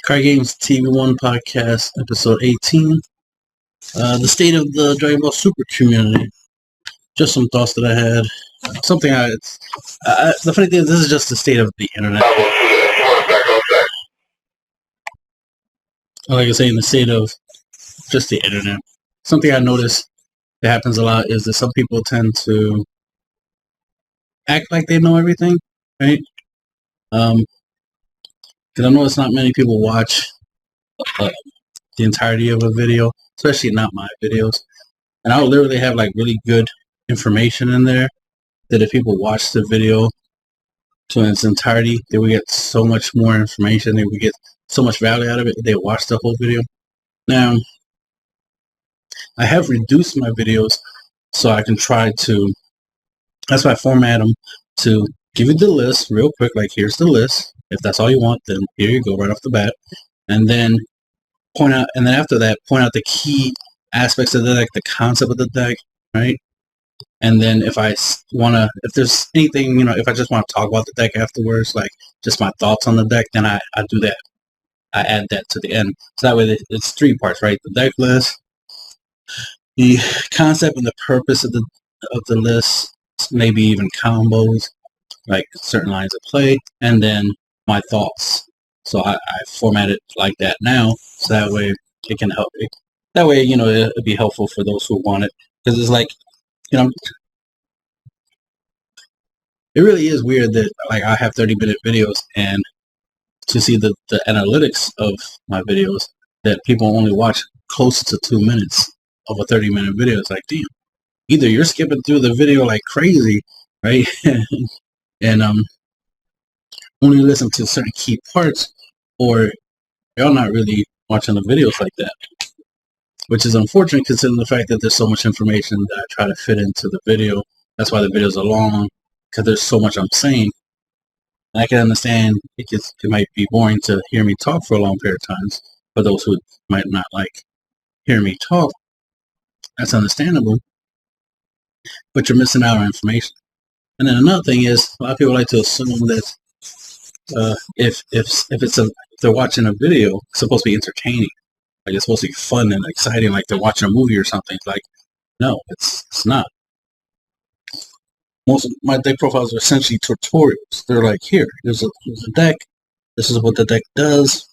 CardGamesTV1 Podcast, episode 18. The state of the Dragon Ball Super community. Just some thoughts that I had. The funny thing is, this is just the state of the internet. Like I say, in the state of just the internet. Something I noticed that happens a lot is that some people tend to act like they know everything, right? Because I know it's not many people watch the entirety of a video, especially not my videos. And I'll literally have like really good information in there that if people watch the video to its entirety, they would get so much more information. They would get so much value out of it if they watch the whole video. Now, I have reduced my videos so I can try to, that's why I format them to give you the list real quick. Like, here's the list. If that's all you want, then here you go right off the bat. And then after that, point out the key aspects of the deck, the concept of the deck, right? And then if there's anything, if I just want to talk about the deck afterwards, like just my thoughts on the deck, then I do that. I add that to the end. So that way it's three parts, right? The deck list, the concept and the purpose of the list, maybe even combos, like certain lines of play, and then my thoughts. So I format it like that now, so that way it can help. That way, it'll be helpful for those who want it. Because it's like, it really is weird that like I have 30-minute videos, and to see the analytics of my videos, that people only watch close to 2 minutes of a 30-minute video. It's like, damn, either you're skipping through the video like crazy, right? and only listen to certain key parts, or y'all not really watching the videos like that, which is unfortunate considering the fact that there's so much information that I try to fit into the video. That's why the videos are long, because there's so much I'm saying. And I can understand it might be boring to hear me talk for a long period of times. For those who might not like hearing me talk, that's understandable, but you're missing out on information. And then another thing is, a lot of people like to assume that if they're watching a video, it's supposed to be entertaining, like it's supposed to be fun and exciting, like they're watching a movie or something. It's like, no, it's not. Most of my deck profiles are essentially tutorials. They're like, here's a deck. This is what the deck does,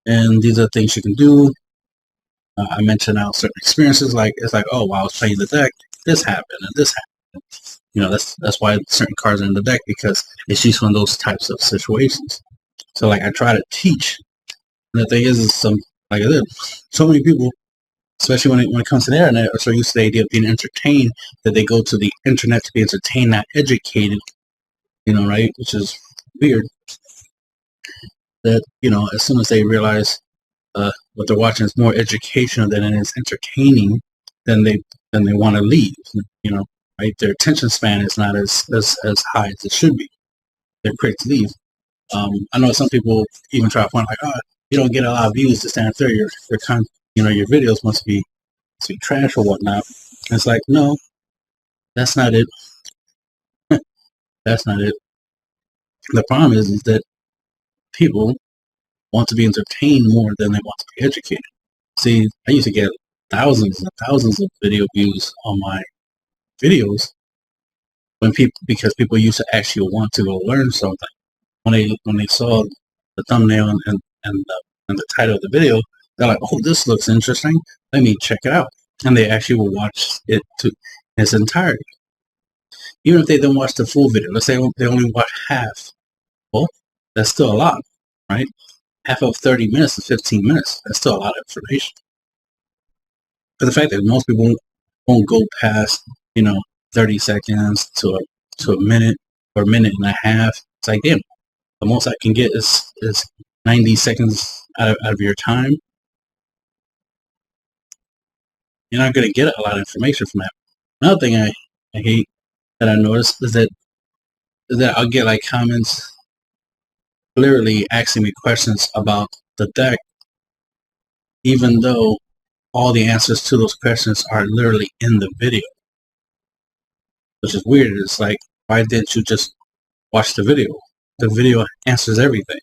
and these are the things you can do. I mention out certain experiences, like it's like, oh, while I was playing the deck, this happened and this happened. That's why certain cards are in the deck, because it's used in those types of situations. So like I try to teach. And the thing is so many people, especially when it comes to the internet, are so used to the idea of being entertained that they go to the internet to be entertained, not educated. Right? Which is weird. That as soon as they realize what they're watching is more educational than it is entertaining, then they want to leave. Right? Their attention span is not as high as it should be. They're quick to leave. I know some people even try to point like, oh, you don't get a lot of views to stand there. Your videos must be trash or whatnot. And it's like, no, that's not it. That's not it. The problem is that people want to be entertained more than they want to be educated. See, I used to get thousands and thousands of video views on my videos because people used to actually want to go learn something. When they saw the thumbnail and the title of the video, they're like, oh, this looks interesting, let me check it out. And they actually will watch it to its entirety. Even if they don't watch the full video, let's say they only watch half, well, that's still a lot, right? Half of 30 minutes is 15 minutes. That's still a lot of information. But the fact that most people won't go past 30 seconds to a minute or a minute and a half, it's like, damn, the most I can get is 90 seconds out of your time. You're not going to get a lot of information from that. Another thing I hate that I noticed is that I'll get like comments literally asking me questions about the deck, even though all the answers to those questions are literally in the video. Which is weird. It's like, why didn't you just watch the video? The video answers everything.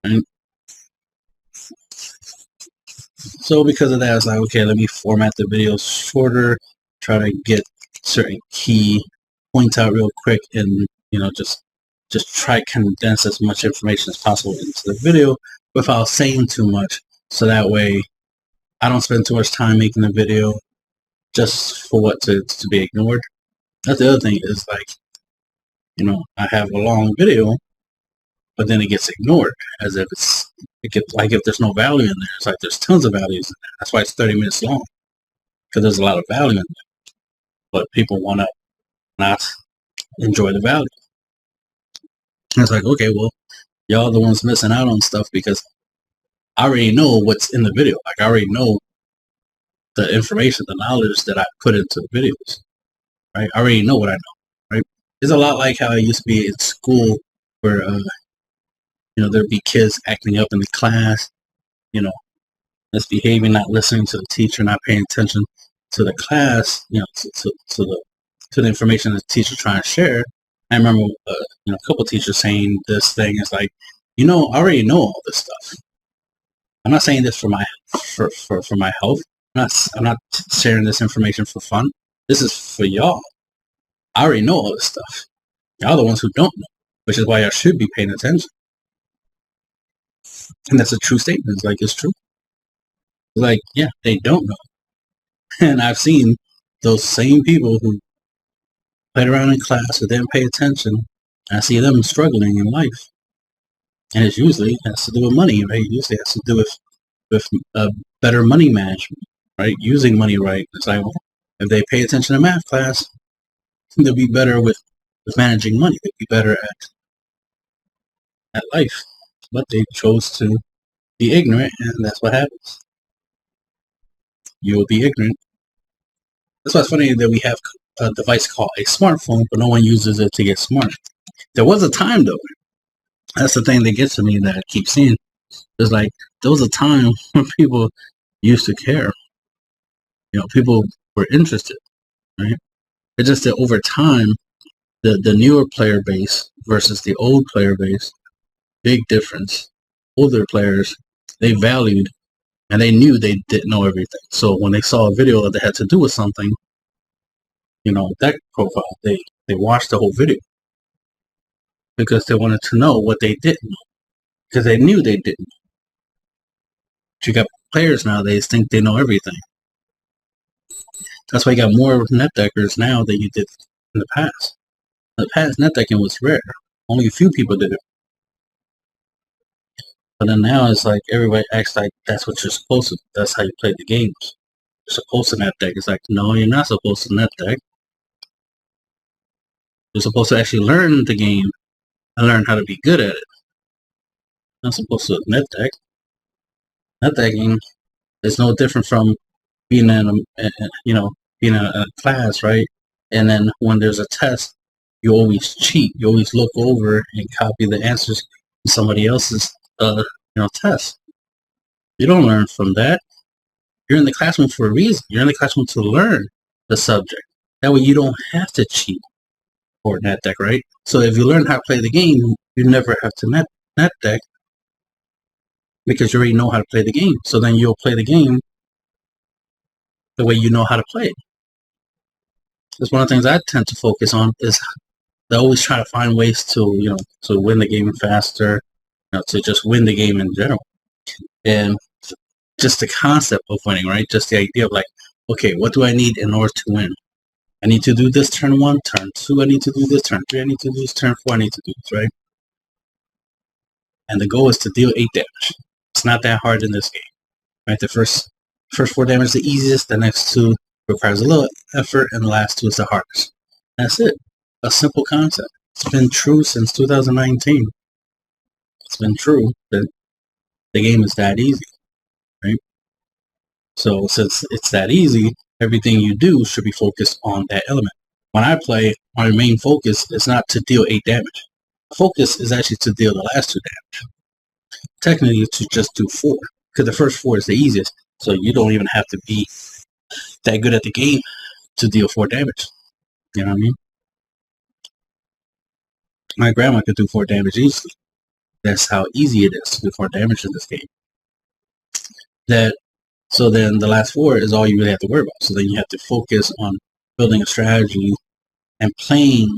Right? So because of that, I was like, okay, let me format the videos shorter, try to get certain key points out real quick, and just try to condense as much information as possible into the video without saying too much, so that way I don't spend too much time making the video just for what to be ignored. That's the other thing is, like, I have a long video, but then it gets ignored as if like if there's no value in there. It's like there's tons of values in there. That's why it's 30 minutes long, because there's a lot of value in there. But people want to not enjoy the value. And it's like, okay, well, y'all are the ones missing out on stuff, because I already know what's in the video. Like, I already know the information, the knowledge that I put into the videos. Right? I already know what I know. Right? It's a lot like how I used to be in school, where there'd be kids acting up in the class, misbehaving, not listening to the teacher, not paying attention to the class, to the information the teacher's trying to share. I remember, a couple teachers saying this thing. It's like, I already know all this stuff. I'm not saying this for my health. I'm not sharing this information for fun. This is for y'all. I already know all this stuff. Y'all the ones who don't know, which is why y'all should be paying attention. And that's a true statement. It's like, it's true. It's like, yeah, they don't know. And I've seen those same people who played around in class or didn't pay attention. I see them struggling in life. And it usually has to do with money, right? It usually has to do with better money management, right? Using money right. It's like, well, if they pay attention to math class, they'll be better with managing money. They'll be better at life. But they chose to be ignorant, and that's what happens. You will be ignorant. That's why it's funny that we have a device called a smartphone, but no one uses it to get smart. There was a time, though. That's the thing that gets to me, that I keep seeing. It's like, there was a time when people used to care. People were interested, right? It's just that over time, the newer player base versus the old player base, big difference. Older players, they valued, and they knew they didn't know everything. So when they saw a video that had to do with something, deck profile, they watched the whole video, because they wanted to know what they didn't know, because they knew they didn't. But you got players nowadays think they know everything. That's why you got more net deckers now than you did in the past. In the past, net decking was rare. Only a few people did it. But then now it's like everybody acts like that's what you're supposed to do. That's how you play the games. You're supposed to net deck. It's like, no, you're not supposed to net deck. You're supposed to actually learn the game and learn how to be good at it. You're not supposed to net deck. Net decking is no different from being in a class, right? And then when there's a test, you always cheat. You always look over and copy the answers to somebody else's test. You don't learn from that. You're in the classroom for a reason. You're in the classroom to learn the subject. That way you don't have to cheat or net deck, right? So if you learn how to play the game, you never have to net deck, because you already know how to play the game. So then you'll play the game the way you know how to play it. That's one of the things I tend to focus on, is they always try to find ways to win the game faster, to just win the game in general. And just the concept of winning, right? Just the idea of like, okay, what do I need in order to win? I need to do this turn 1, turn 2, I need to do this turn 3, I need to do this turn 4, I need to do this, right? And the goal is to deal 8 damage. It's not that hard in this game, right? The first 4 damage is the easiest, the next 2 requires a little effort, and the last 2 is the hardest. That's it. A simple concept. It's been true since 2019. It's been true that the game is that easy, right? So since it's that easy, everything you do should be focused on that element. When I play, my main focus is not to deal 8 damage. The focus is actually to deal the last 2 damage. Technically, to just do 4, because the first 4 is the easiest. So you don't even have to be that good at the game to deal 4 damage. You know what I mean? My grandma could do 4 damage easily. That's how easy it is to do 4 damage in this game. So then the last 4 is all you really have to worry about. So then you have to focus on building a strategy and playing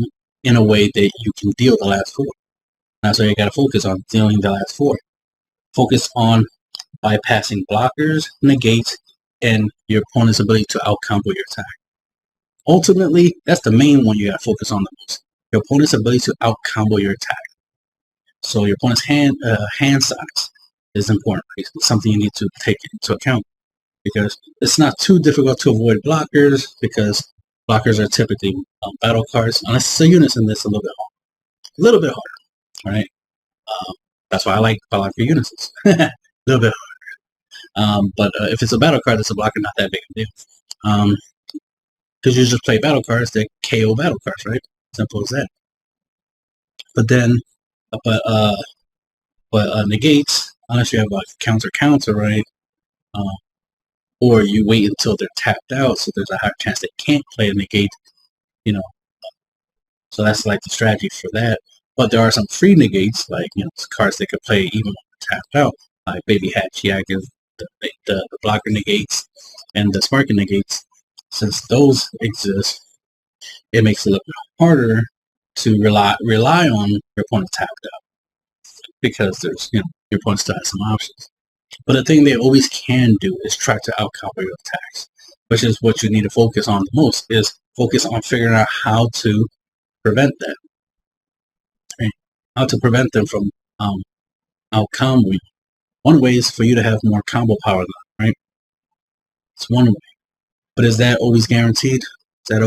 in a way that you can deal the last 4. That's what you got to focus on, dealing the last 4. Focus on bypassing blockers, negates, and your opponent's ability to out-combo your attack. Ultimately, that's the main one you got to focus on the most. Your opponent's ability to out-combo your attack. So your opponent's hand size is important. It's something you need to take into account, because it's not too difficult to avoid blockers, because blockers are typically battle cards, unless it's a unison that's a little bit harder, right? That's why I like blocker unisons. A little bit harder. But if it's a battle card that's a blocker, not that big of a deal. Because you just play battle cards that KO battle cards, right? Simple as that. But then, negates, unless you have like counter, right? Or you wait until they're tapped out, so there's a higher chance they can't play a negate, you know. So that's like the strategy for that. But there are some free negates, like, you know, cards they could play even when they're tapped out, like Baby Hatchiyak is the blocker negates and the sparking negates. Since those exist, it makes it a little bit harder to rely on your opponent tapped out, because there's, you know, your opponent still has some options. But the thing they always can do is try to out-combo your attacks, which is what you need to focus on the most, is focus on figuring out how to prevent that. Right? How to prevent them from out-comboing. One way is for you to have more combo power, right? It's one way. But is that always guaranteed? Is that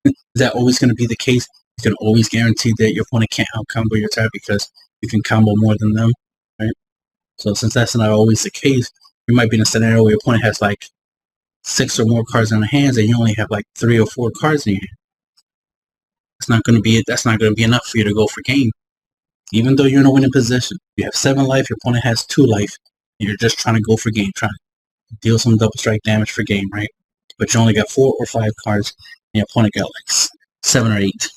is that always going to be the case? You can always guarantee that your opponent can't out-combo your attack because you can combo more than them, right? So since that's not always the case, you might be in a scenario where your opponent has like 6 or more cards in their hands, and you only have like 3 or 4 cards in your hand. That's not going to be enough for you to go for game. Even though you're in a winning position, you have 7 life, your opponent has 2 life, and you're just trying to go for game, trying to deal some double strike damage for game, right? But you only got 4 or 5 cards, and your opponent got like 7 or 8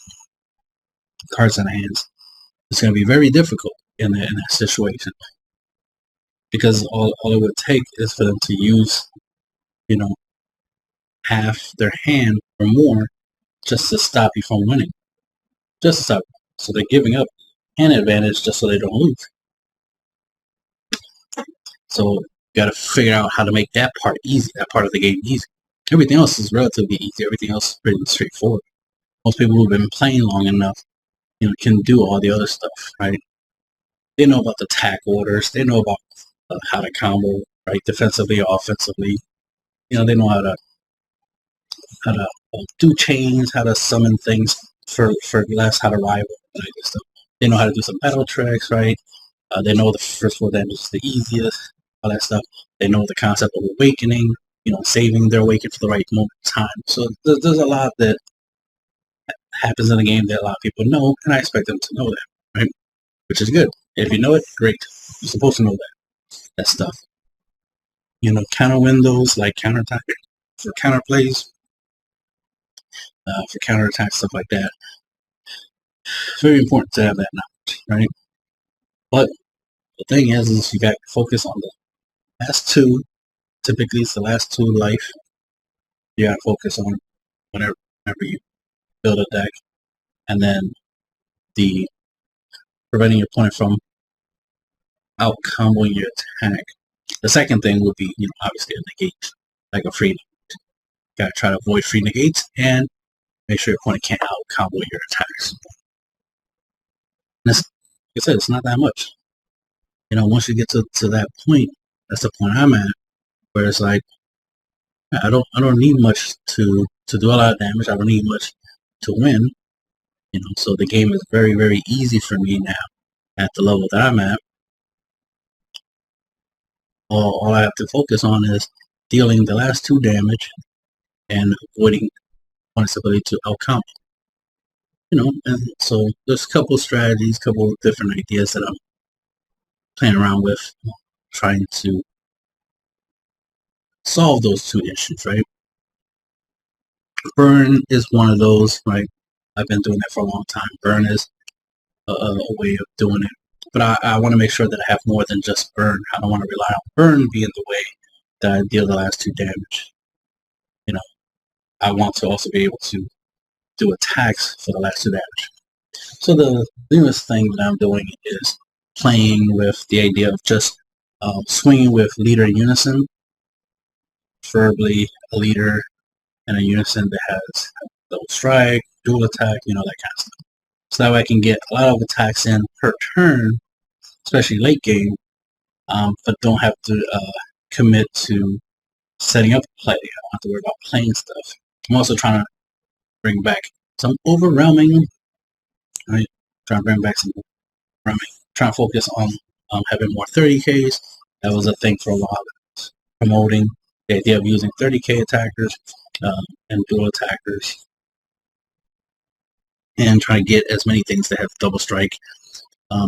cards in their hands. It's going to be very difficult in that situation, because all it would take is for them to use, you know, half their hand or more just to stop you from winning. Just to stop you. So they're giving up hand advantage just so they don't lose. So you got to figure out how to make that part easy, that part of the game easy. Everything else is relatively easy. Everything else is pretty straightforward. Most people who've been playing long enough, you know, can do all the other stuff, right? They know about the attack orders. They know about how to combo, right, defensively or offensively. You know, they know how to do chains, how to summon things for less, how to rival, that kind of stuff. They know how to do some battle tricks, right? They know the first 4 damage is the easiest, all that stuff. They know the concept of awakening, you know, saving their awakening for the right moment in time. So there's a lot that happens in the game that a lot of people know, and I expect them to know that, right? Which is good. If you know it, great. You're supposed to know that stuff. You know, counter windows, like counterattack for counter plays, for counterattack, stuff like that. It's very important to have that knowledge, right? But the thing is you got to focus on the last 2. Typically, it's the last 2 life. You got to focus on whenever you build a deck, and then the preventing your opponent from out comboing your attack. The second thing would be, you know, obviously a negate, like a free negate. You gotta try to avoid free negates and make sure your opponent can't out combo your attacks. And like I said, it's not that much. You know, once you get to that point, that's the point I'm at, where it's like, I don't need much to do a lot of damage. I don't need much to win. You know, so the game is very, very easy for me now at the level that I'm at. All I have to focus on is dealing the last 2 damage and avoiding opponent's ability to outcome. You know, and so there's a couple of strategies, couple of different ideas that I'm playing around with, trying to solve those 2 issues, right? Burn is one of those, right? I've been doing that for a long time. Burn is a way of doing it. But I want to make sure that I have more than just burn. I don't want to rely on burn being the way that I deal the last 2 damage. You know, I want to also be able to do attacks for the last 2 damage. So the newest thing that I'm doing is playing with the idea of just swinging with leader in unison, preferably a leader and a unison that has double strike, dual attack, that kind of stuff. So that way I can get a lot of attacks in per turn, especially late game, but don't have to commit to setting up play. I don't have to worry about playing stuff. I'm also trying to bring back some overwhelming, right? Trying to bring back some overwhelming. Trying to focus on having more 30Ks. That was a thing for a while. Promoting the idea of using 30K attackers and dual attackers, and trying to get as many things that have double strike,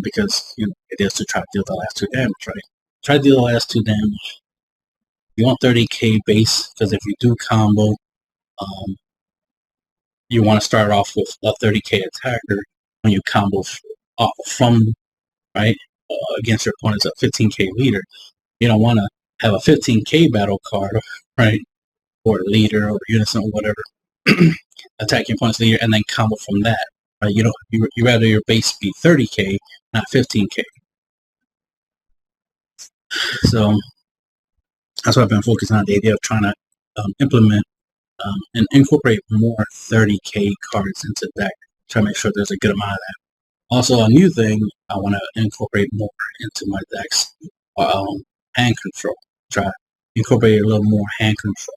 because it is to try to deal the last 2 damage, right? Try to deal the last 2 damage. You want 30K base, because if you do combo, you want to start off with a 30K attacker when you combo from, right, against your opponent's a 15K leader. You don't want to have a 15K battle card, right, or leader or unison or whatever, attack your opponent's leader and then combo from that, right? You rather your base be 30K, not 15K. So that's what I've been focusing on, the idea of trying to implement and incorporate more 30K cards into the deck. Try to make sure there's a good amount of that. Also, a new thing I want to incorporate more into my decks, hand control. Try to incorporate a little more hand control.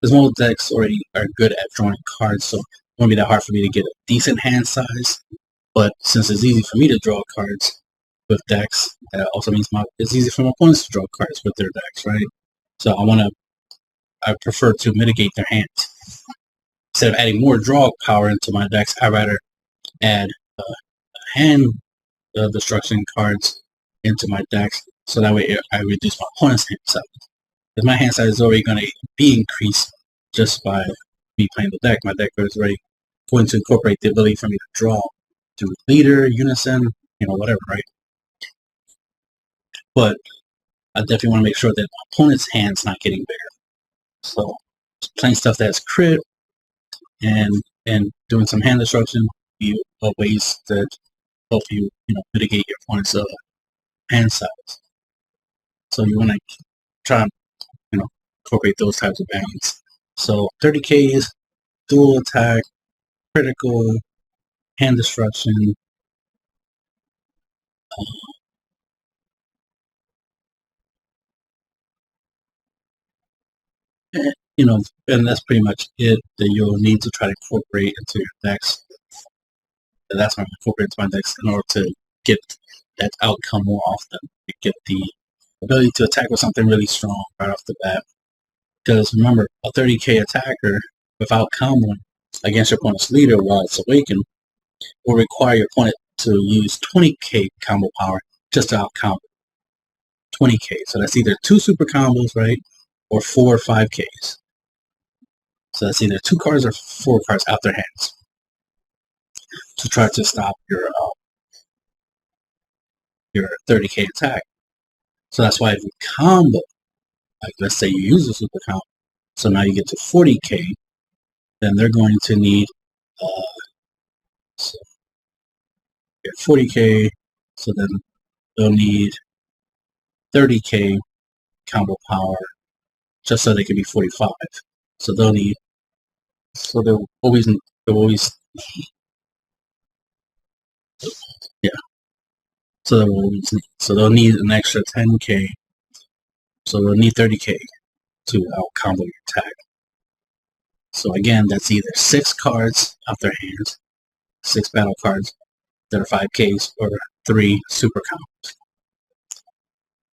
Because most decks already are good at drawing cards, so it won't be that hard for me to get a decent hand size. But since it's easy for me to draw cards with decks, that also means it's easy for my opponents to draw cards with their decks, right? So I prefer to mitigate their hands. Instead of adding more draw power into my decks, I'd rather add hand destruction cards into my decks, so that way I reduce my opponent's hand size. Because my hand size is already going to be increased just by me playing the deck. My deck is already going to incorporate the ability for me to draw to leader, unison, whatever, right? But I definitely want to make sure that my opponent's hand's not getting bigger. So playing stuff that's crit and doing some hand destruction be ways that help you, mitigate your opponent's hand size. So you want to try and incorporate those types of balance. So 30Ks, dual attack, critical, hand destruction, and that's pretty much it that you'll need to try to incorporate into your decks. And that's what I'm incorporating into my decks in order to get that outcome more often. To get the ability to attack with something really strong right off the bat. Because remember, a 30K attacker without comboing against your opponent's leader while it's awakened will require your opponent to use 20K combo power just to out combo 20K. So that's either 2 super combos, right, or 4 or 5Ks. So that's either 2 cards or 4 cards out their hands to try to stop your 30K attack. So that's why if you combo, like let's say you use a super combo, so now you get to 40K, then they're going to need 40K, so then they'll need 30K combo power just so they can be 45. So they'll always so they'll need an extra 10K. So they'll need 30K to out combo your attack. So again, that's either 6 cards out their hands, 6 battle cards that are 5Ks, or 3 super combos.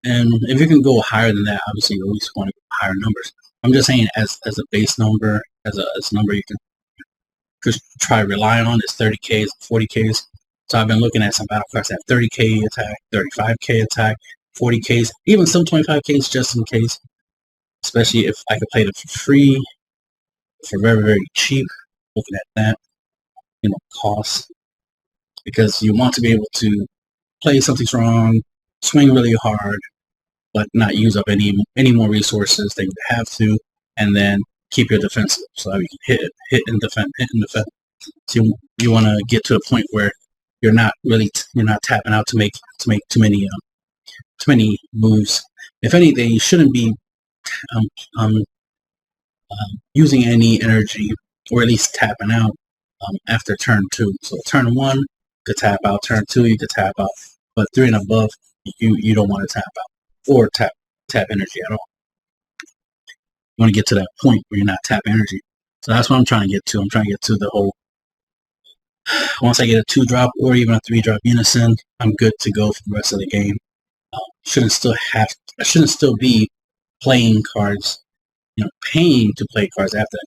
And if you can go higher than that, obviously you always want to go higher numbers. I'm just saying as a base number, as a number you could try relying on is 30Ks, 40Ks. So I've been looking at some battle cards that have 30K attack, 35K attack, 40Ks, even some 25Ks just in case. Especially if I could play them for free, for very, very cheap. Looking at that. cost, because you want to be able to play something strong, swing really hard, but not use up any more resources than you have to, and then keep your defensive, so you can hit and defend. So you want to get to a point where you're not tapping out to make too many moves. If anything, you shouldn't be using any energy, or at least tapping out after turn 2. So turn 1, you could tap out. Turn 2, you could tap out. But 3 and above, you don't want to tap out or tap energy at all. You want to get to that point where you're not tapping energy. So that's what I'm trying to get to. I'm trying to get to the whole, once I get a 2-drop or even a 3-drop unison, I'm good to go for the rest of the game. I shouldn't still be playing cards, paying to play cards after.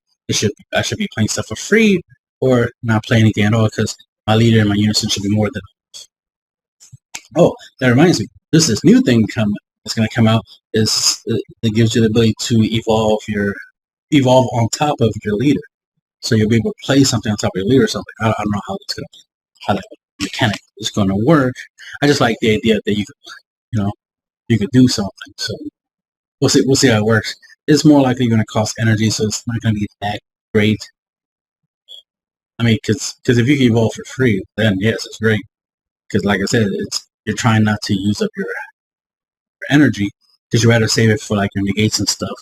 I should be playing stuff for free or not play anything at all, because my leader and my unison should be more than enough. Oh, that reminds me. There's this new thing that's going to come out. It gives you the ability to evolve on top of your leader. So you'll be able to play something on top of your leader or something. I don't know how that mechanic is going to work. I just like the idea that you could do something. So we'll see how it works. It's more likely going to cost energy, so it's not going to be that great. I mean, because if you can evolve for free, then yes, it's great. Because like I said, you're trying not to use up your energy, because you rather save it for like your negates and stuff.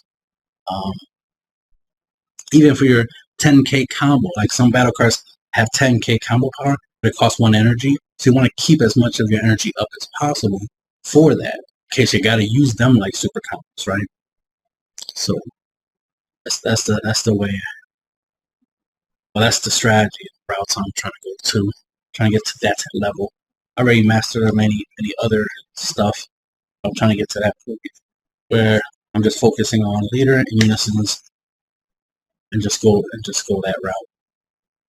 Even for your 10k combo, like some battle cards have 10k combo power, but it costs 1 energy. So you want to keep as much of your energy up as possible for that, in case you got to use them like super combos, right? So that's the way. Well, that's the strategy routes I'm trying to go to. Trying to get to that level. I already mastered many other stuff. I'm trying to get to that point where I'm just focusing on leader and unisons, and just go that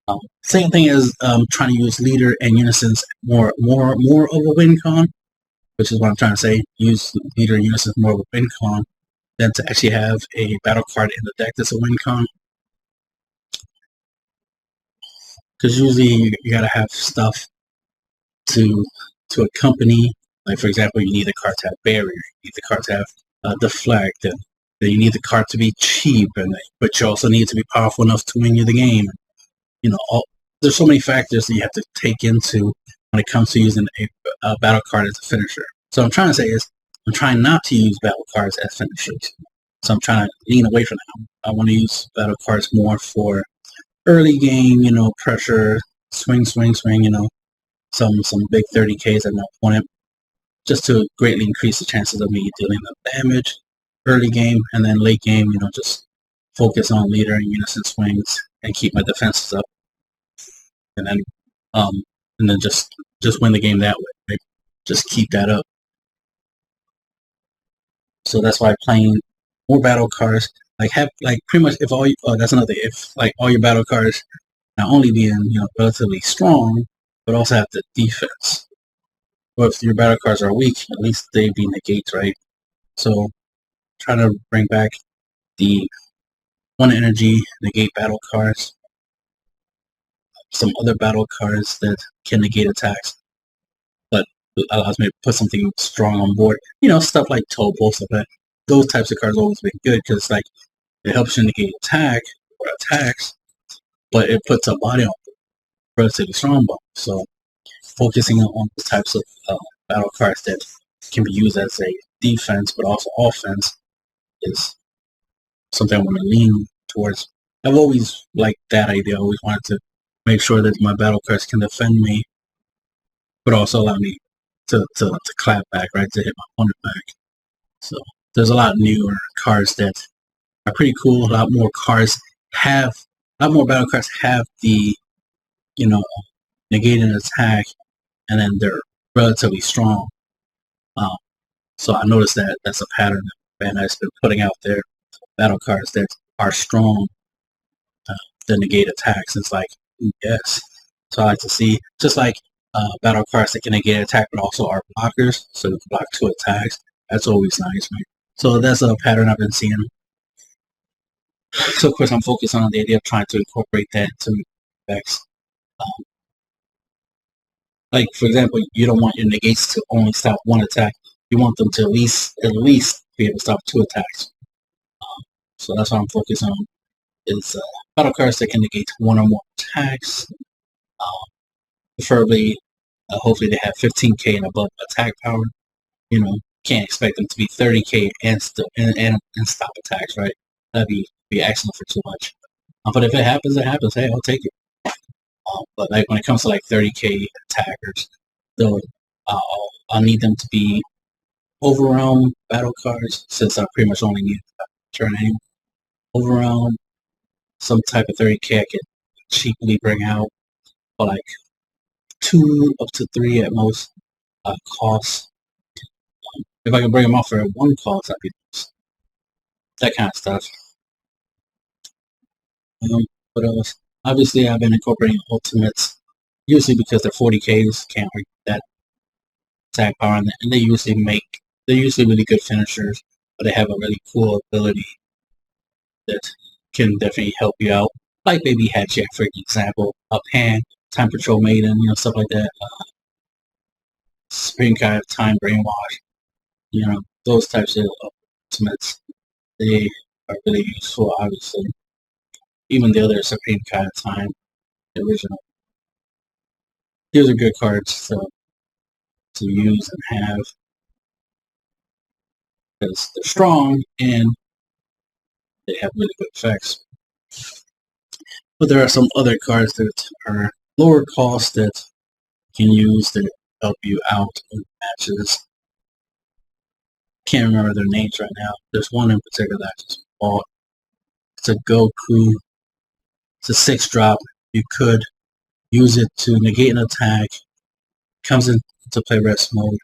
route. Same thing as trying to use leader and unisons more of a win con, which is what I'm trying to say. Use leader and unisons more of a win con than to actually have a battle card in the deck that's a win con. Because usually you gotta have stuff to accompany. Like for example, you need the card to have barrier, you need the card to have deflect, and then you need the card to be cheap, but you also need it to be powerful enough to win you the game. There's so many factors that you have to take into when it comes to using a battle card as a finisher. So what I'm trying to say is, I'm trying not to use battle cards as finishers. So I'm trying to lean away from that. I want to use battle cards more for early game, pressure, swing, some big 30Ks at my opponent, just to greatly increase the chances of me dealing the damage early game, and then late game, just focus on leader and unison swings and keep my defenses up, and then just win the game that way. Right? Just keep that up. So that's why playing more battle cards, pretty much if all that's another thing, if all your battle cards not only being relatively strong, but also have the defense. Or if your battle cards are weak, at least they be negates, right? So try to bring back the 1 energy negate battle cards, some other battle cards that can negate attacks, but allows me to put something strong on board. Stuff like Topo, stuff like that. Those types of cards always been good, because it helps you negate attack or attacks, but it puts a body on relatively strong body. So focusing on the types of battle cards that can be used as a defense but also offense is something I want to lean towards. I've always liked that idea. I always wanted to make sure that my battle cards can defend me, but also allow me to clap back, right, to hit my opponent back. So there's a lot of newer cards that are pretty cool. A lot more battle cards have the negate an attack, and then they're relatively strong. So I noticed that that's a pattern that Bandai's been putting out there. Battle cards that are strong, that negate attacks. It's like, yes. So I like to see, just like battle cards that can negate attack, but also are blockers, so you can block 2 attacks. That's always nice, right? So that's a pattern I've been seeing. So of course I'm focused on the idea of trying to incorporate that into decks. Like, for example, you don't want your negates to only stop one attack. You want them to at least be able to stop 2 attacks. So that's what I'm focusing on, is battle cards that can negate 1 or more attacks. Preferably, hopefully they have 15k and above attack power. You know, can't expect them to be 30k and stop attacks, right? That'd be asking for too much. But if it happens, it happens. Hey, I'll take it. But like when it comes to like 30k attackers, though, I'll need them to be overwhelm battle cards, since I pretty much only need turn anyway. Overwhelm, some type of 30k I can cheaply bring out for like 2 up to 3 at most costs. If I can bring them off for 1 cost, that'd be nice. That kind of stuff. What else? Obviously, I've been incorporating ultimates, usually because they're 40ks, can't read that attack power, and they're usually really good finishers, but they have a really cool ability that can definitely help you out. Like Baby Hatchet, for example, Uphand, Time Patrol Maiden, you know, stuff like that. Supreme Kai of Time Brainwash, you know, those types of ultimates, they are really useful, obviously. Even the other Supreme Kai of Time, the original. These are good cards to use and have, because they're strong and they have really good effects. But there are some other cards that are lower cost that you can use to help you out in matches. Can't remember their names right now. There's one in particular that I just bought. It's a Goku. It's a 6-drop. You could use it to negate an attack. Comes into play rest mode.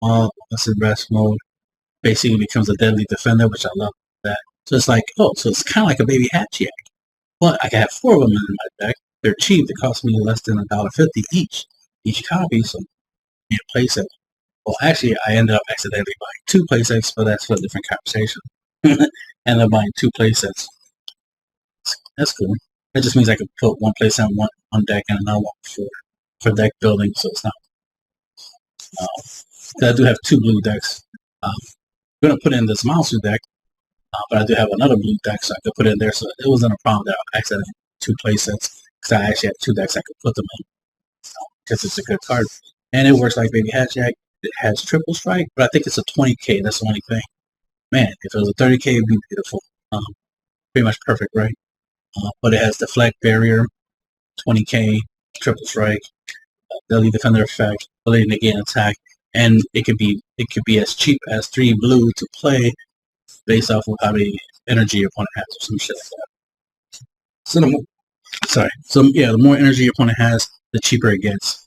Once in rest mode, basically becomes a deadly defender, which I love that. So it's like, oh, so it's kind of like a Baby Hatchet. But I can have 4 of them in my deck. They're cheap. They cost me less than $1.50 each copy. So you can play set. Well, actually, I ended up accidentally buying 2 playsets, but that's for a different conversation. Ended up buying 2 playsets. That's cool. That just means I could put one playset on one deck and another one for deck building, so it's not. I do have 2 blue decks. I'm going to put in this Monster deck, but I do have another blue deck, so I could put it in there. So it wasn't a problem that I accidentally had 2 playsets, because I actually had 2 decks I could put them in, because it's a good card. And it works like Baby Hatchet. It has triple strike, but I think it's a 20k. That's the only thing. Man, if it was a 30k, it'd be beautiful. Pretty much perfect, right? But it has deflect, barrier, 20k, triple strike, deadly defender effect, ability to negate an attack, and it could be as cheap as 3 blue to play, based off of how many energy your opponent has, or some shit like that. So the more energy your opponent has, the cheaper it gets.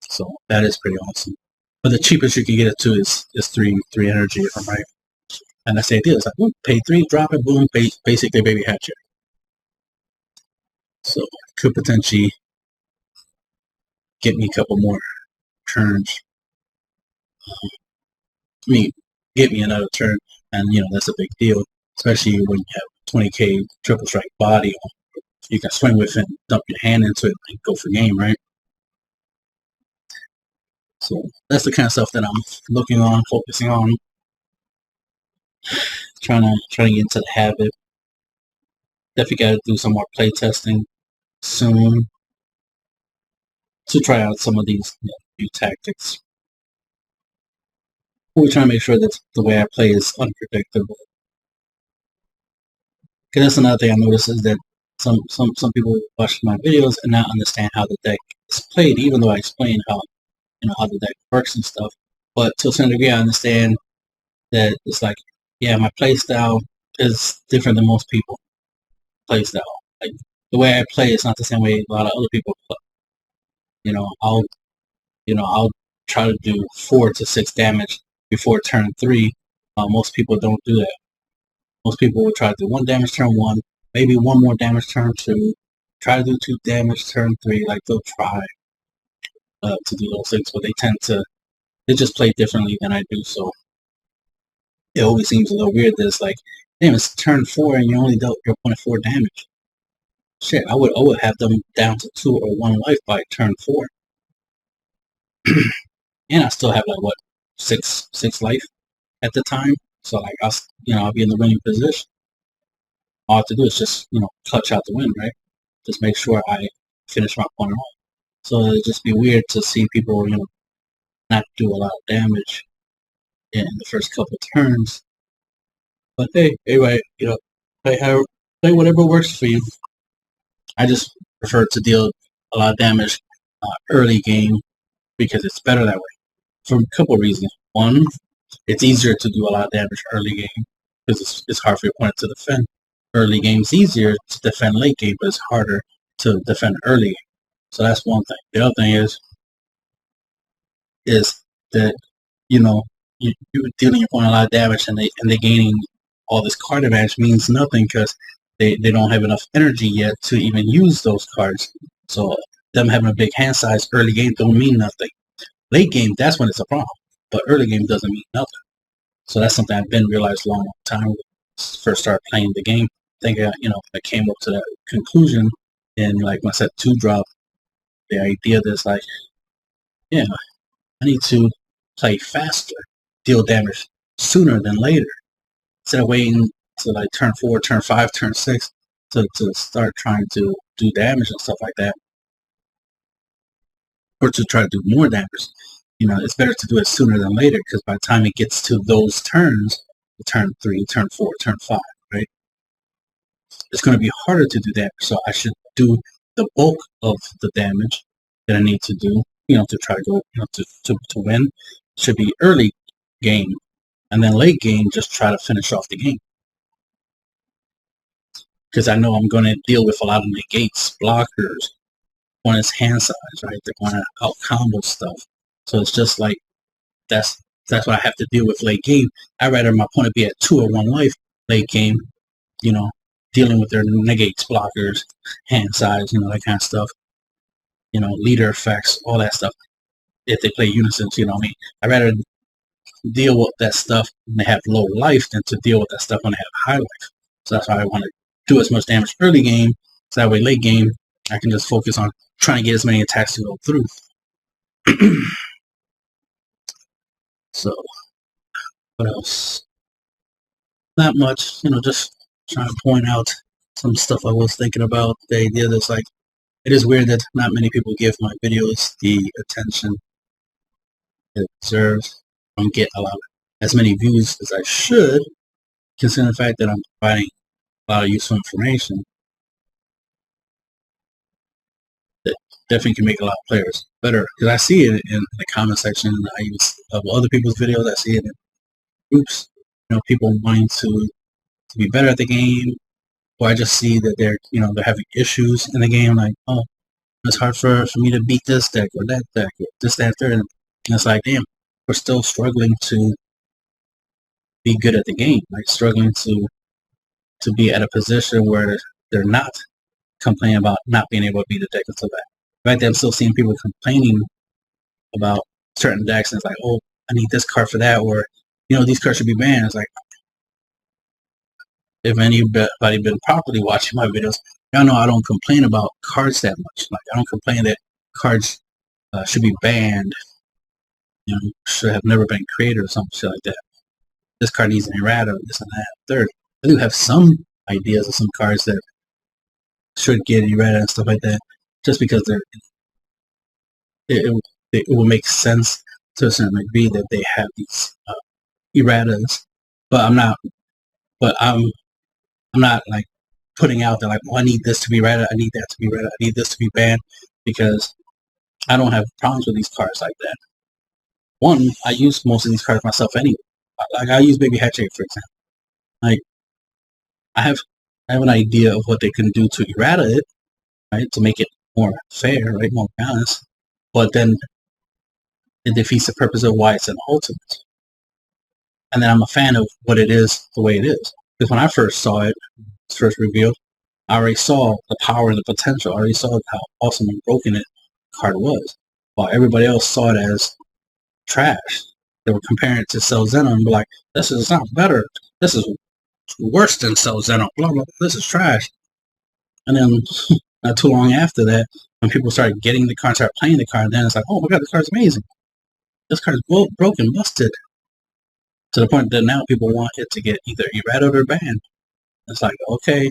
So that is pretty awesome. But the cheapest you can get it to is 3 energy, if I'm right. And that's the idea. It's like, boom, pay 3, drop it, boom, basically Baby Hatchet. So could potentially get me a couple more turns. Get me another turn, and that's a big deal, especially when you have 20k triple strike body. You can swing with it, dump your hand into it, and go for game, right? So that's the kind of stuff that I'm looking on, focusing on, trying to get into the habit. Definitely got to do some more play testing soon to try out some of these new tactics. We're trying to make sure that the way I play is unpredictable. Because that's another thing I noticed, is that some people watch my videos and not understand how the deck is played, even though I explain how the deck works and stuff. But to a certain degree, I understand that it's like, yeah, my play style is different than most people play style. Like, the way I play is not the same way a lot of other people play. I'll try to do 4 to 6 damage before turn 3. Most people don't do that. Most people will try to do 1 damage turn 1, maybe 1 more damage turn 2, try to do 2 damage turn 3. Like, they'll try to do those things, but they just play differently than I do. So it always seems a little weird that it's like, damn, it's turn 4 and you only dealt your opponent 4 damage. shit, I would have them down to 2 or 1 life by turn 4. And I still have like what, 6 life at the time. So like I'll be in the winning position. All I have to do is just, clutch out the win, right? Just make sure I finish my opponent off. So it'd just be weird to see people, not do a lot of damage in the first couple turns. But hey, anyway, play whatever works for you. I just prefer to deal a lot of damage early game because it's better that way for a couple of reasons. One, it's easier to do a lot of damage early game because it's hard for your opponent to defend. Early game is easier to defend late game, but it's harder to defend early game. So that's one thing. The other thing is that you're dealing your opponent a lot of damage, and they gaining all this card advantage means nothing because they don't have enough energy yet to even use those cards. So them having a big hand size early game don't mean nothing. Late game, that's when it's a problem. But early game doesn't mean nothing. So that's something I've been realized a long time when I first started playing the game. I think I came up to that conclusion, and like when I said 2-drop, the idea that's like, I need to play faster, deal damage sooner than later, instead of waiting to like turn 4, turn 5, turn 6 to start trying to do damage and stuff like that, or to try to do more damage. It's better to do it sooner than later because by the time it gets to those turns, turn 3, turn 4, turn 5, right? It's going to be harder to do damage. So I should do the bulk of the damage that I need to do, to try to go, to win. It should be early game, and then late game, just try to finish off the game. Because I know I'm going to deal with a lot of negates, blockers, on his hand size, right? They're going to out combo stuff. So it's just like that's what I have to deal with late game. I'd rather my opponent be at 2 or 1 life late game, dealing with their negates, blockers, hand size, that kind of stuff. Leader effects, all that stuff. If they play unisons, I'd rather deal with that stuff when they have low life than to deal with that stuff when they have high life. So that's why I want to do as much damage early game, so that way late game I can just focus on trying to get as many attacks to go through. So, what else? Not much, just trying to point out some stuff I was thinking about. The idea that's like, it is weird that not many people give my videos the attention it deserves. I don't get as many views as I should, considering the fact that I'm providing a lot of useful information that definitely can make a lot of players better. Because I see it in the comment section of other people's videos. I see it in groups, people wanting to be better at the game, or I just see that they're having issues in the game, like, oh, it's hard for me to beat this deck or that deck or this, that, third, and it's like, damn, we're still struggling to be good at the game, like struggling to be at a position where they're not complaining about not being able to beat a deck until that. In fact, I'm still seeing people complaining about certain decks, and it's like, oh, I need this card for that, or these cards should be banned. It's like, if anybody been properly watching my videos, y'all know I don't complain about cards that much. Like, I don't complain that cards should be banned, should have never been created or something shit like that. This card needs an errata, this and that, third. I do have some ideas of some cards that should get errata and stuff like that, just because it will make sense to a certain degree that they have these erratas. But I'm not like putting out there like, oh, I need this to be errata, I need that to be errata, I need this to be banned, because I don't have problems with these cards like that. One, I use most of these cards myself anyway. Like, I use Baby Hatchet, for example. Like, I have an idea of what they can do to errata it, right, to make it more fair, right, more balanced. But then it defeats the purpose of why it's an ultimate. And then I'm a fan of what it is the way it is. Because when I first saw it, first revealed, I already saw the power and the potential. I already saw how awesome and broken it card was. While everybody else saw it as trash. They were comparing it to Cell Zeno and be like, this is not better. This is worse than Cell Zeno. Blah, blah, this is trash. And then not too long after that, when people start getting the card, start playing the card, then it's like, oh my god, this card's amazing. This card's broken, busted. To the point that now people want it to get either errated or banned. It's like, okay,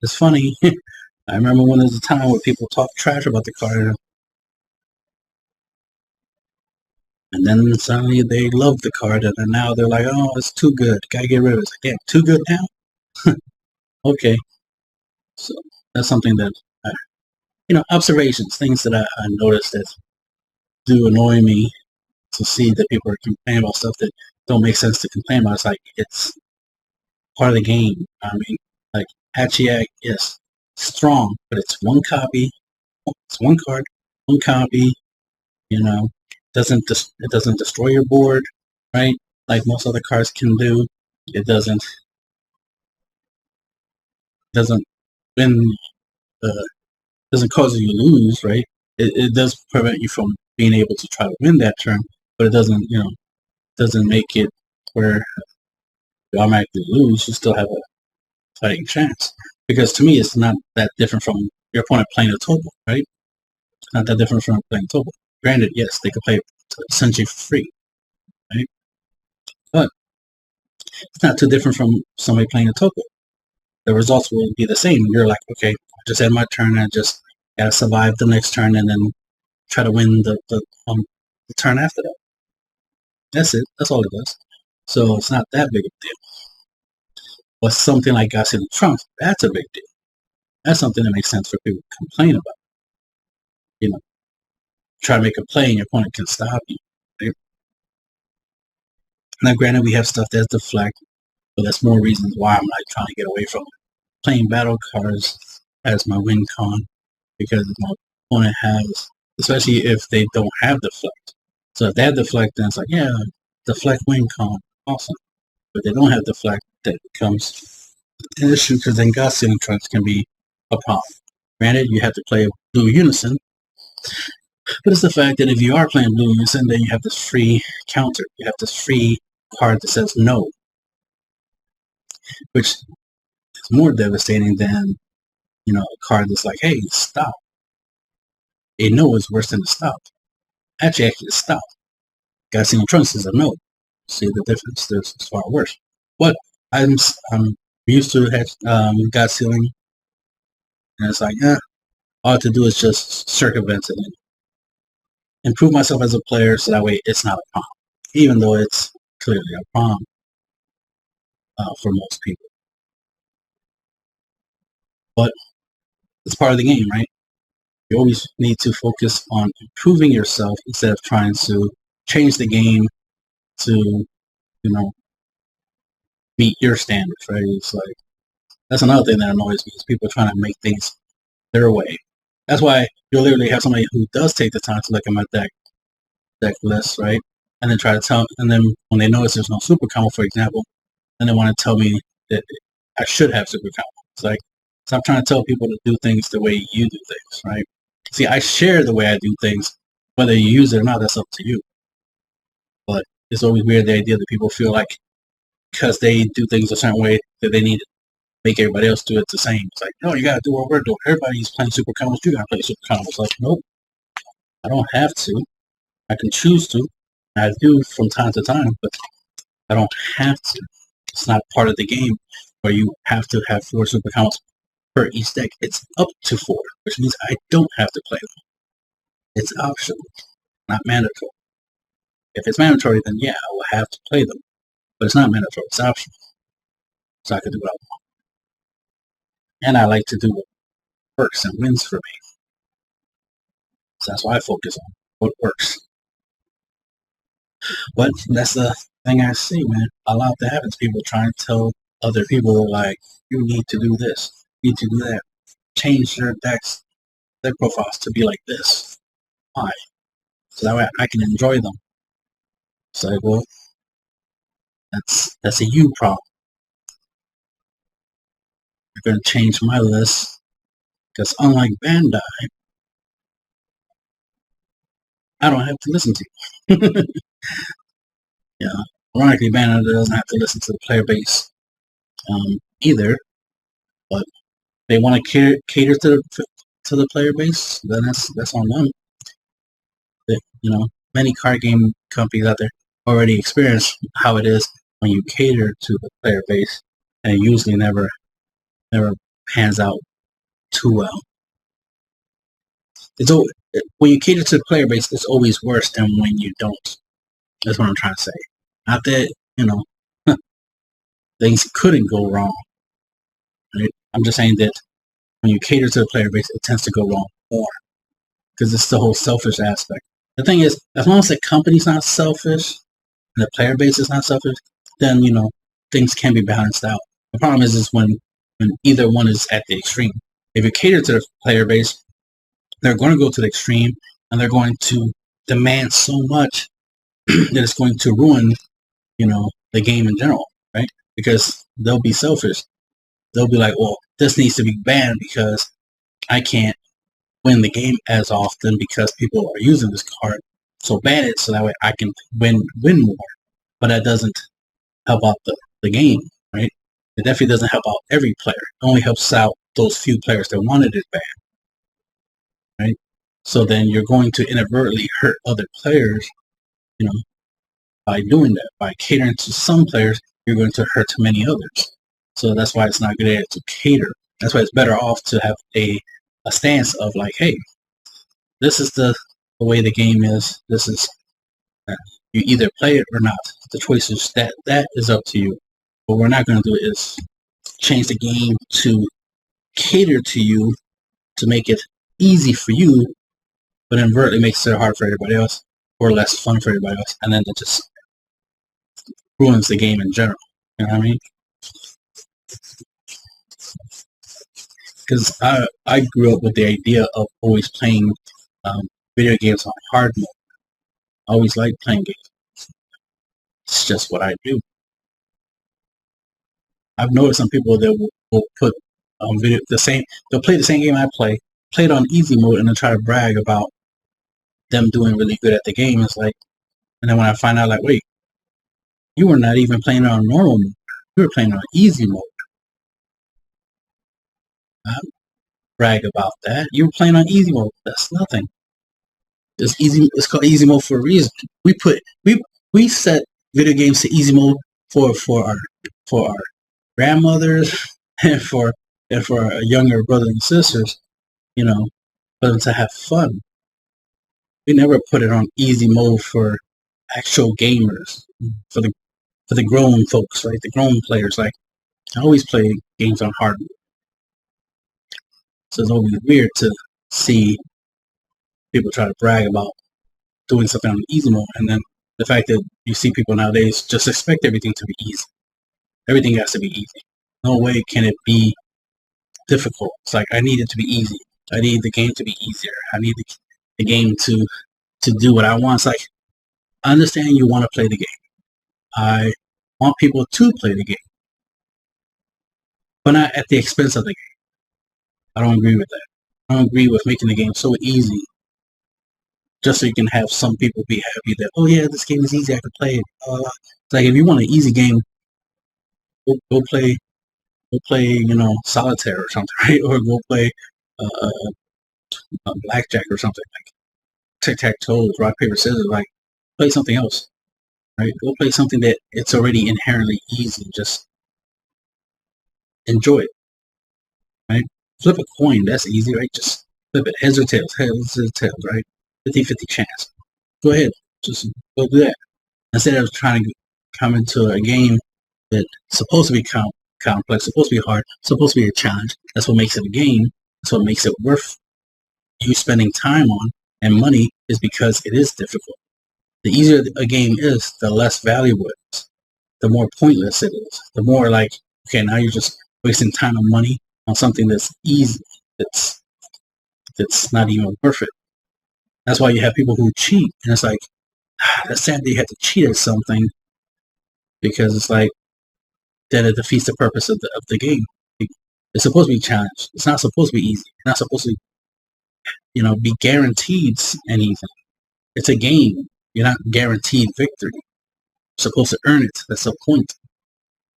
it's funny. I remember when there was a time where people talked trash about the card, and then suddenly they loved the card, and then now they're like, oh, it's too good. Gotta get rid of it. It's like, yeah, too good now? Okay. So that's something that, observations, things that I noticed that do annoy me to see that people are complaining about stuff that don't make sense to complain about. It's like, it's part of the game. I mean, like, Hachiak, yes, strong, but it's one copy. It's one card, one copy. It doesn't destroy your board, right? Like most other cards can do. It doesn't win. Doesn't cause you to lose, right? It does prevent you from being able to try to win that turn, but it doesn't make it where you automatically lose. You still have a fighting chance. Because to me, it's not that different from your opponent playing a total, right? It's not that different from playing a total. Granted, yes, they could play essentially for free, right? But it's not too different from somebody playing a total. The results will be the same. You're like, okay, I just had my turn. I just gotta survive the next turn and then try to win the turn after that. That's it. That's all it does. So it's not that big of a deal. But something like Gossip and Trump, that's a big deal. That's something that makes sense for people to complain about. Try to make a play and your opponent can stop you. Right? Now, granted, we have stuff that's deflect, but that's more reasons why I'm like trying to get away from playing battle cards as my win con, because my opponent has, especially if they don't have deflect. So if they have deflect, then it's like, yeah, deflect win con, awesome. But they don't have deflect, that becomes an issue because then God Sealing Trunks can be a problem. Granted, you have to play Blue Unison, but it's the fact that if you are playing Blue Unison, then you have this free counter. You have this free card that says no, which is more devastating than, a card that's like, hey, stop. A no is worse than a stop. Actually, a stop. God Sealing Trunks is a no. See the difference? It's far worse. But I'm used to God Sealing, and it's like, all I have to do is just circumvent it and improve myself as a player, so that way it's not a problem, even though it's clearly a problem for most people. But it's part of the game, right? You always need to focus on improving yourself instead of trying to change the game to, meet your standards, right? It's like, that's another thing that annoys me, is people trying to make things their way. That's why you'll literally have somebody who does take the time to look at my deck list, right? And then try to tell, and then when they notice there's no super combo, for example, then they want to tell me that I should have super combo. It's like, stop trying to tell people to do things the way you do things, right? See, I share the way I do things, whether you use it or not, that's up to you. But it's always weird, the idea that people feel like because they do things a certain way that they need to make everybody else do it the same. It's like, no, you gotta do what we're doing. Everybody's playing super combos, you gotta play super combos. Like, nope, I don't have to. I can choose to. I do from time to time, but I don't have to. It's not part of the game where you have to have 4 super combos per each deck. It's up to 4, which means I don't have to play them. It's optional, not mandatory. If it's mandatory, then yeah, I will have to play them. But it's not mandatory, it's optional. So I can do what I want. And I like to do what works and wins for me. So that's why I focus on what works. But that's the thing I see, man. A lot that happens. People trying to tell other people, like, you need to do this, you need to do that. Change your deck profiles to be like this. Why? So that way I can enjoy them. So, well, that's a you problem. You're going to change my list, because unlike Bandai, I don't have to listen to you. Yeah, ironically, Bandai doesn't have to listen to the player base either, but They want to cater to the player base, then that's on them. Many card game companies out there already experience how it is when you cater to the player base, and it usually never pans out too well. When you cater to the player base, it's always worse than when you don't. That's what I'm trying to say. Not that, things couldn't go wrong. Right? I'm just saying that when you cater to the player base, it tends to go wrong more. Because it's the whole selfish aspect. The thing is, as long as the company's not selfish, and the player base is not selfish, then, things can be balanced out. The problem is when either one is at the extreme. If you cater to the player base, they're going to go to the extreme, and they're going to demand so much that it's going to ruin, the game in general, right? Because they'll be selfish. They'll be like, well, this needs to be banned because I can't win the game as often because people are using this card. So ban it so that way I can win more. But that doesn't help out the game, right? It definitely doesn't help out every player. It only helps out those few players that wanted it banned, right? So then you're going to inadvertently hurt other players, by doing that. By catering to some players, you're going to hurt many others. So that's why it's not a good idea to cater. That's why it's better off to have a stance of like, hey, this is the way the game is. This is you either play it or not. The choice is that is up to you. What we're not going to do is change the game to cater to you, to make it easy for you, but inadvertently makes it hard for everybody else or less fun for everybody else, and then it just ruins the game in general. You know what I mean? Because I grew up with the idea of always playing video games on hard mode. I always liked playing games. It's just what I do. I've noticed some people that will put they'll play the same game I play it on easy mode, and then try to brag about them doing really good at the game. It's like, and then when I find out, like, wait, you were not even playing on normal mode. You were playing on easy mode. Brag about that. You were playing on easy mode. That's nothing. It's easy. It's called easy mode for a reason. We set video games to easy mode for our grandmothers and for our younger brothers and sisters, for them to have fun. We never put it on easy mode for actual gamers, for the grown folks, right? The grown players. Like, I always play games on hard mode. So it's always weird to see people try to brag about doing something on easy mode, and then the fact that you see people nowadays just expect everything to be easy. Everything has to be easy. No way can it be difficult. It's like, I need it to be easy. I need the game to be easier. I need the game to do what I want. It's like, I understand you want to play the game. I want people to play the game, but not at the expense of the game. I don't agree with that. I don't agree with making the game so easy just so you can have some people be happy that, oh yeah, this game is easy, I can play it. It's like, if you want an easy game, go play, solitaire or something, right? Or go play blackjack or something, like tic-tac-toe, rock, paper, scissors. Like, play something else, right? Go play something that it's already inherently easy. Just enjoy it, right? Flip a coin, that's easy, right? Just flip it, heads or tails, right? 50-50 chance. Go ahead, just go do that. Instead of trying to come into a game that's supposed to be complex, supposed to be hard, supposed to be a challenge. That's what makes it a game. That's what makes it worth you spending time on and money, is because it is difficult. The easier a game is, the less valuable it is. The more pointless it is. The more like, okay, now you're just wasting time and money on something that's easy, that's not even worth it. That's why you have people who cheat, and it's like, that's sad that you have to cheat at something, because it's like, then it defeats the purpose of the game. It's supposed to be challenged. It's not supposed to be easy. It's not supposed to, be guaranteed anything. It's a game. You're not guaranteed victory. You're supposed to earn it. That's the point.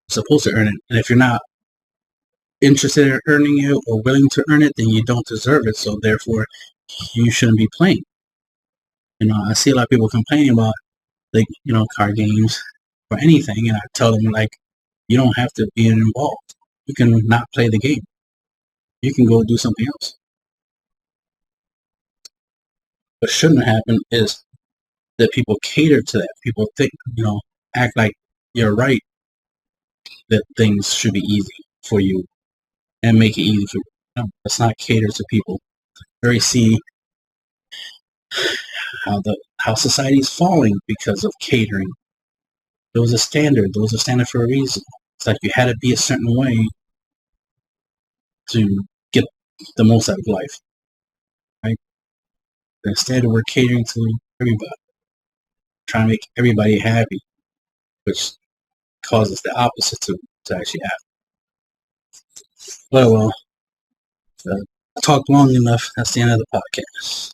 You're supposed to earn it. And if you're not interested in earning it or willing to earn it, then you don't deserve it. So therefore, you shouldn't be playing. I see a lot of people complaining about, like, card games or anything, and I tell them, like, you don't have to be involved. You can not play the game. You can go do something else. What shouldn't happen is that people cater to that. People think, act like you're right, that things should be easy for you and make it easy for you. No, let's not cater to people. Very see how society is falling because of catering. There was a standard. There was a standard for a reason. It's like you had to be a certain way to get the most out of life, right? Instead, we're catering to everybody, trying to make everybody happy, which causes the opposite to actually happen. Well, I talked long enough. That's the end of the podcast.